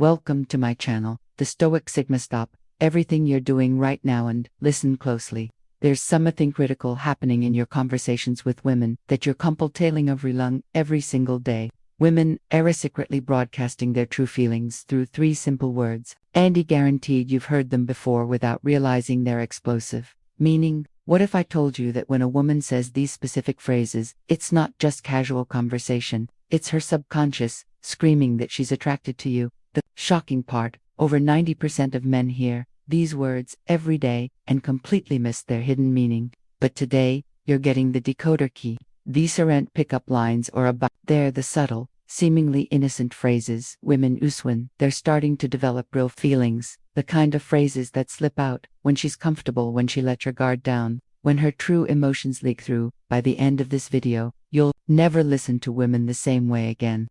Welcome to my channel, the Stoic Sigma. Stop everything you're doing right now and listen closely. There's something critical happening in your conversations with women that you're completely overlooking every single day. Women are secretly broadcasting their true feelings through three simple words, and guaranteed you've heard them before without realizing they're explosive. Meaning, what if I told you that when a woman says these specific phrases, it's not just casual conversation, it's her subconscious screaming that she's attracted to you? The shocking part, over 90% of men hear these words every day and completely miss their hidden meaning. But today, you're getting the decoder key. These aren't pickup lines or about, they're the subtle, seemingly innocent phrases women use when they're starting to develop real feelings, the kind of phrases that slip out when she's comfortable, when she lets her guard down, when her true emotions leak through. By the end of this video, you'll never listen to women the same way again.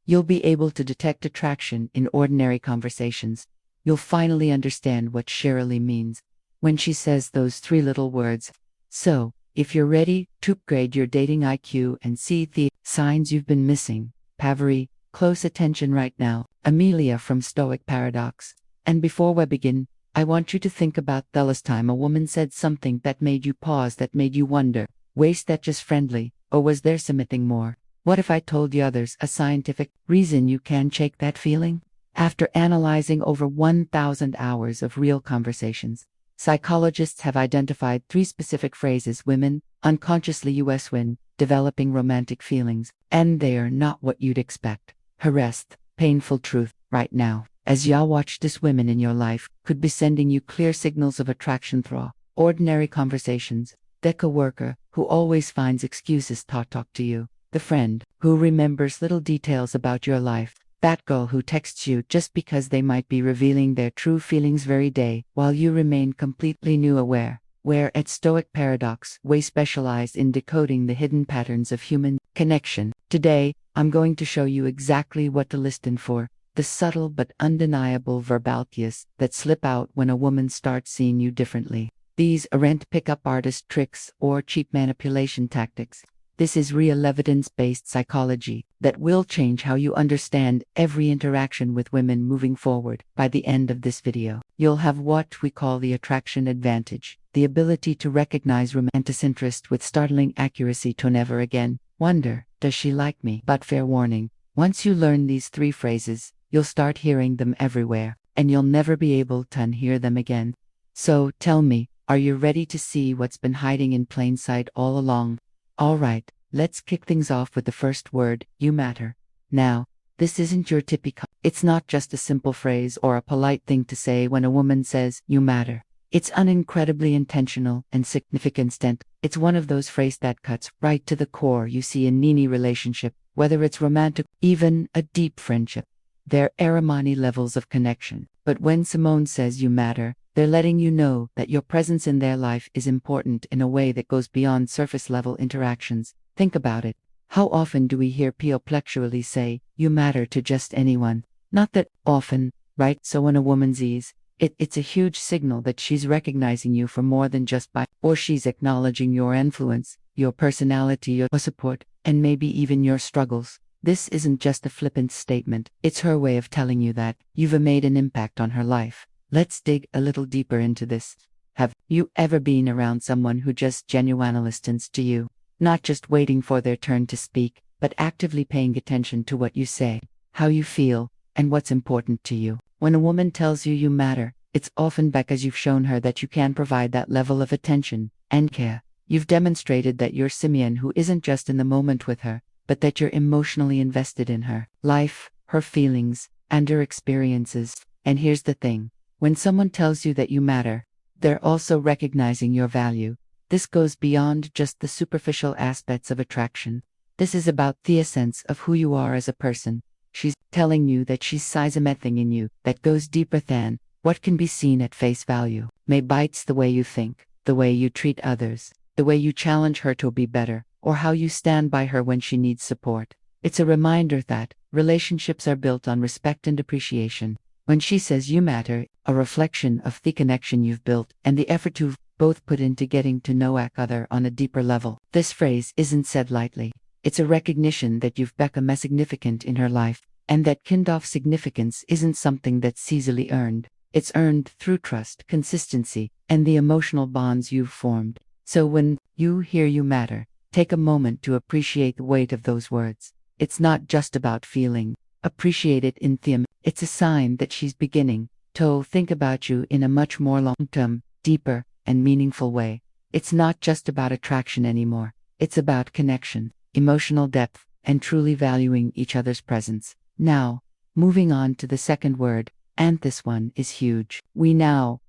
You'll be able to detect attraction in ordinary conversations. You'll finally understand what Shirley means when she says those three little words. So, if you're ready to upgrade your dating IQ and see the signs you've been missing, Pavery, close attention right now. Amelia from Stoic Paradox. And before we begin, I want you to think about the last time a woman said something that made you pause, that made you wonder, was that just friendly, or was there something more? What if I told you there's a scientific reason you can shake that feeling? After analyzing over 1,000 hours of real conversations, psychologists have identified three specific phrases women unconsciously use when developing romantic feelings, and they are not what you'd expect. Harassed, painful truth, right now, as y'all watch this, women in your life could be sending you clear signals of attraction through ordinary conversations. The coworker who always finds excuses to talk to you, the friend who remembers little details about your life, that girl who texts you just because they might be revealing their true feelings very day while you remain completely new aware. Where at Stoic Paradox, we specialize in decoding the hidden patterns of human connection. Today, I'm going to show you exactly what to listen for, the subtle but undeniable verbal cues that slip out when a woman starts seeing you differently. These aren't pickup artist tricks or cheap manipulation tactics. This is real evidence-based psychology that will change how you understand every interaction with women moving forward. By the end of this video, you'll have what we call the attraction advantage, the ability to recognize romantic interest with startling accuracy to never again wonder, does she like me? But fair warning, once you learn these three phrases, you'll start hearing them everywhere, and you'll never be able to unhear them again. So tell me, are you ready to see what's been hiding in plain sight all along? Alright, let's kick things off with the first word, you matter. Now, this isn't your typical, it's not just a simple phrase or a polite thing to say when a woman says, you matter. It's an incredibly intentional and significant stint. It's one of those phrases that cuts right to the core you see in any relationship, whether it's romantic, even a deep friendship. There are many levels of connection, but when Simone says you matter, they're letting you know that your presence in their life is important in a way that goes beyond surface-level interactions. Think about it. How often do we hear people plexually say, you matter to just anyone? Not that often, right? So when a woman sees it's a huge signal that she's recognizing you for more than just by, or she's acknowledging your influence, your personality, your support, and maybe even your struggles. This isn't just a flippant statement, it's her way of telling you that you've made an impact on her life. Let's dig a little deeper into this. Have you ever been around someone who just genuinely listens to you? Not just waiting for their turn to speak, but actively paying attention to what you say, how you feel, and what's important to you. When a woman tells you you matter, it's often because you've shown her that you can provide that level of attention and care. You've demonstrated that you're Simeon who isn't just in the moment with her, but that you're emotionally invested in her life, her feelings, and her experiences. And here's the thing. When someone tells you that you matter, they're also recognizing your value. This goes beyond just the superficial aspects of attraction. This is about the essence of who you are as a person. She's telling you that she sees something in you that goes deeper than what can be seen at face value. Maybe it's the way you think, the way you treat others, the way you challenge her to be better, or how you stand by her when she needs support. It's a reminder that relationships are built on respect and appreciation. When she says you matter, a reflection of the connection you've built and the effort you've both put into getting to know each other on a deeper level. This phrase isn't said lightly. It's a recognition that you've become significant in her life, and that kind of significance isn't something that's easily earned. It's earned through trust, consistency, and the emotional bonds you've formed. So when you hear "you matter," take a moment to appreciate the weight of those words. It's not just about feeling. Appreciate it in theme. It's a sign that she's beginning to think about you in a much more long-term, deeper, and meaningful way. It's not just about attraction anymore. It's about connection, emotional depth, and truly valuing each other's presence. Now, moving on to the second word, and this one is huge.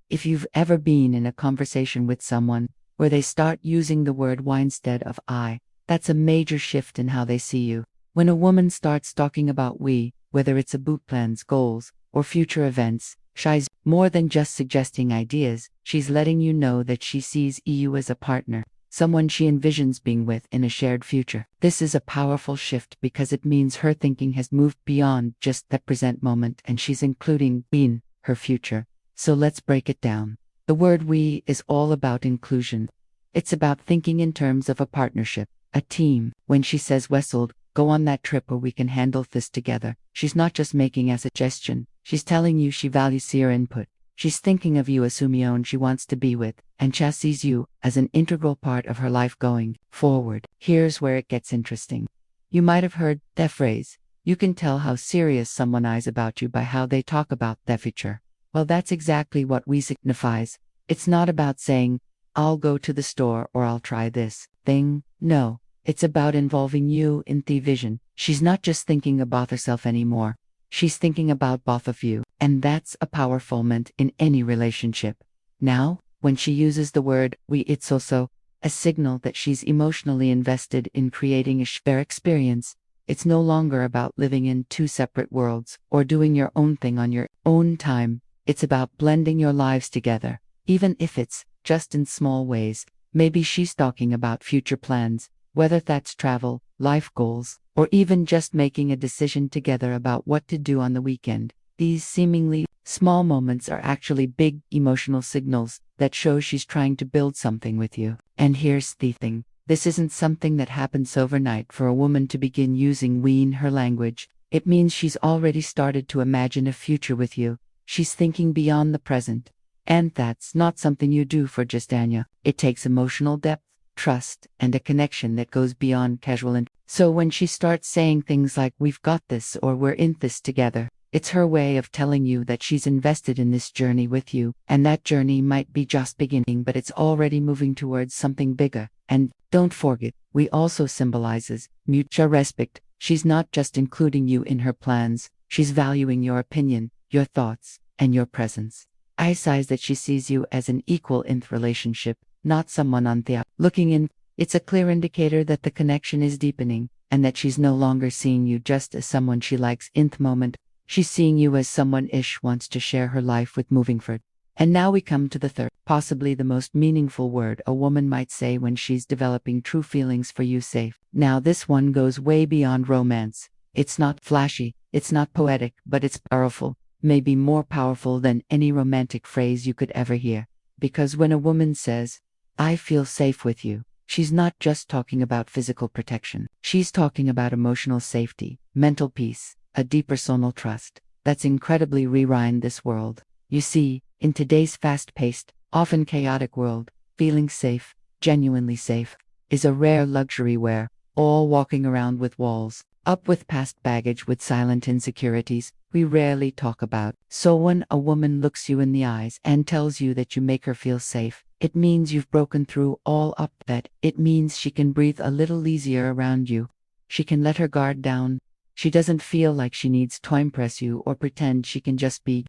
If you've ever been in a conversation with someone where they start using the word "we" instead of "I," that's a major shift in how they see you. When a woman starts talking about "we," whether it's about plans, goals, or future events, she's more than just suggesting ideas. She's letting you know that she sees you as a partner, someone she envisions being with in a shared future. This is a powerful shift because it means her thinking has moved beyond just the present moment and she's including in her future. So let's break it down. The word "we" is all about inclusion. It's about thinking in terms of a partnership, a team. When she says "Wessold, go on that trip or we can handle this together," she's not just making a suggestion. She's telling you she values your input. She's thinking of you as someone she wants to be with, and she sees you as an integral part of her life going forward. Here's where it gets interesting. You might have heard the phrase, "You can tell how serious someone is about you by how they talk about their future." Well, that's exactly what "we" signifies. It's not about saying, "I'll go to the store" or "I'll try this thing." No, it's about involving you in the vision. She's not just thinking about herself anymore. She's thinking about both of you, and that's a powerful moment in any relationship. Now, when she uses the word "we," it's also a signal that she's emotionally invested in creating a shared experience. It's no longer about living in two separate worlds or doing your own thing on your own time. It's about blending your lives together, even if it's just in small ways. Maybe she's talking about future plans, whether that's travel, life goals, or even just making a decision together about what to do on the weekend. These seemingly small moments are actually big emotional signals that show she's trying to build something with you. And here's the thing. This isn't something that happens overnight for a woman to begin using "we" in her language. It means she's already started to imagine a future with you. She's thinking beyond the present. And that's not something you do for just Anya. It takes emotional depth, trust, and a connection that goes beyond casual. So when she starts saying things like "we've got this" or "we're in this together," it's her way of telling you that she's invested in this journey with you, and that journey might be just beginning, but it's already moving towards something bigger. And don't forget, "we" also symbolizes mutual respect. She's not just including you in her plans, she's valuing your opinion, your thoughts, and your presence. I size that she sees you as an equal in the relationship, not someone on the looking in. It's a clear indicator that the connection is deepening, and that she's no longer seeing you just as someone she likes in the moment. She's seeing you as someone she wants to share her life with moving forward. And now we come to the third, possibly the most meaningful word a woman might say when she's developing true feelings for you: safe. Now this one goes way beyond romance. It's not flashy, it's not poetic, but it's powerful. Maybe more powerful than any romantic phrase you could ever hear. Because when a woman says, "I feel safe with you," she's not just talking about physical protection. She's talking about emotional safety, mental peace, a deep personal trust that's incredibly rare in this world. You see, in today's fast-paced, often chaotic world, feeling safe, genuinely safe, is a rare luxury where all walking around with walls up with past baggage, with silent insecurities we rarely talk about. So when a woman looks you in the eyes and tells you that you make her feel safe, it means you've broken through all up that. It means she can breathe a little easier around you. She can let her guard down. She doesn't feel like she needs to impress you or pretend. She can just be.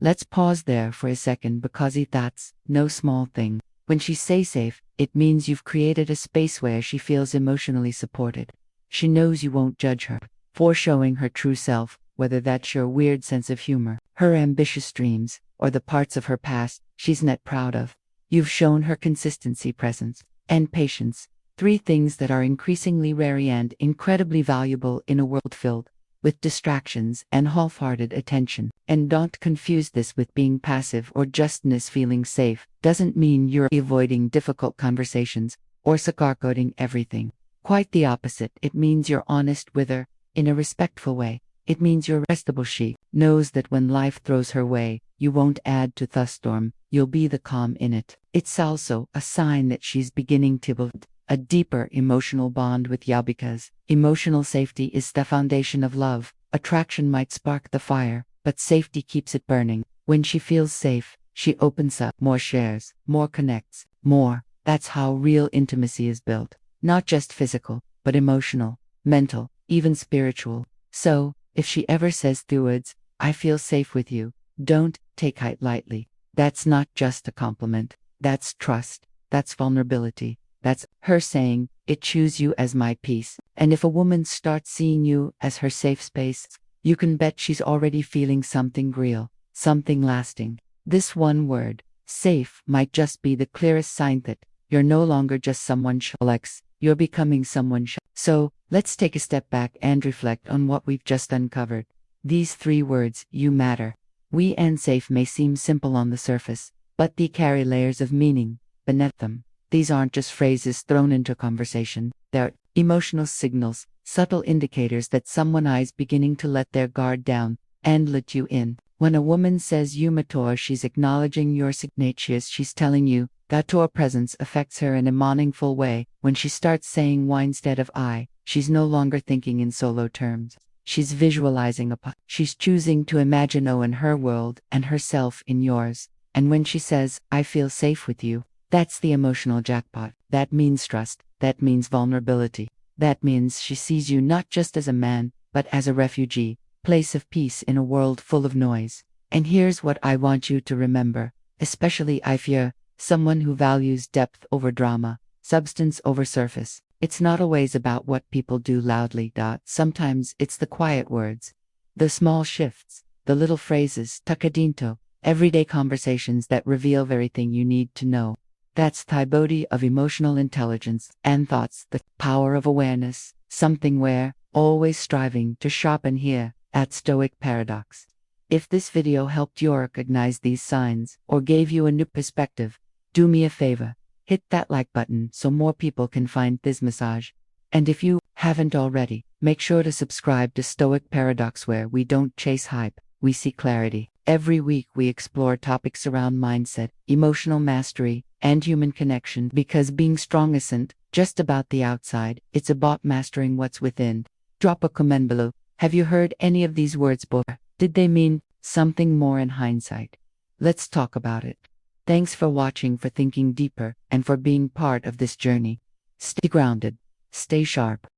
Let's pause there for a second, because that's no small thing. When she says safe, it means you've created a space where she feels emotionally supported. She knows you won't judge her for showing her true self, whether that's your weird sense of humor, her ambitious dreams, or the parts of her past she's not proud of. You've shown her consistency, presence, and patience, three things that are increasingly rare and incredibly valuable in a world filled with distractions and half-hearted attention. And don't confuse this with being passive or justness. Feeling safe doesn't mean you're avoiding difficult conversations or sugarcoating everything. Quite the opposite. It means you're honest with her, in a respectful way, It means you're restable. She knows that when life throws her way, you won't add to the storm, you'll be the calm in it. It's also a sign that she's beginning to build a deeper emotional bond with you, because emotional safety is the foundation of love. Attraction might spark the fire, but safety keeps it burning. When she feels safe, she opens up, more shares, more connects, more. That's how real intimacy is built. Not just physical, but emotional, mental, even spiritual. So, if she ever says the words, "I feel safe with you," don't take it lightly. That's not just a compliment. That's trust. That's vulnerability. That's her saying, "It choose you as my peace." And if a woman starts seeing you as her safe space, you can bet she's already feeling something real, something lasting. This one word, safe, might just be the clearest sign that you're no longer just someone she likes, you're becoming someone she. So, let's take a step back and reflect on what we've just uncovered. These three words, you matter. We and safe may seem simple on the surface, but they carry layers of meaning beneath them. These aren't just phrases thrown into conversation. They're emotional signals, subtle indicators that someone is beginning to let their guard down and let you in. When a woman says you matter, she's acknowledging your signatures. She's telling you that your presence affects her in a meaningful way. When she starts saying "why" instead of "I," she's no longer thinking in solo terms. She's visualizing she's choosing to imagine O in her world and herself in yours. And when she says, "I feel safe with you," that's the emotional jackpot. That means trust. That means vulnerability. That means she sees you not just as a man, but as a refugee, place of peace in a world full of noise. And here's what I want you to remember, especially if you're someone who values depth over drama, substance over surface. It's not always about what people do loudly. Sometimes it's the quiet words, the small shifts, the little phrases, takadinto, everyday conversations that reveal everything you need to know. That's the body of emotional intelligence and thoughts, the power of awareness, something we're always striving to sharpen here at Stoic Paradox. If this video helped you recognize these signs or gave you a new perspective, do me a favor. Hit that like button so more people can find this message. And if you haven't already, make sure to subscribe to Stoic Paradox, where we don't chase hype, we see clarity. Every week we explore topics around mindset, emotional mastery, and human connection, because being strong isn't just about the outside, it's about mastering what's within. Drop a comment below. Have you heard any of these words before? Did they mean something more in hindsight? Let's talk about it. Thanks for watching, for thinking deeper, and for being part of this journey. Stay grounded, stay sharp,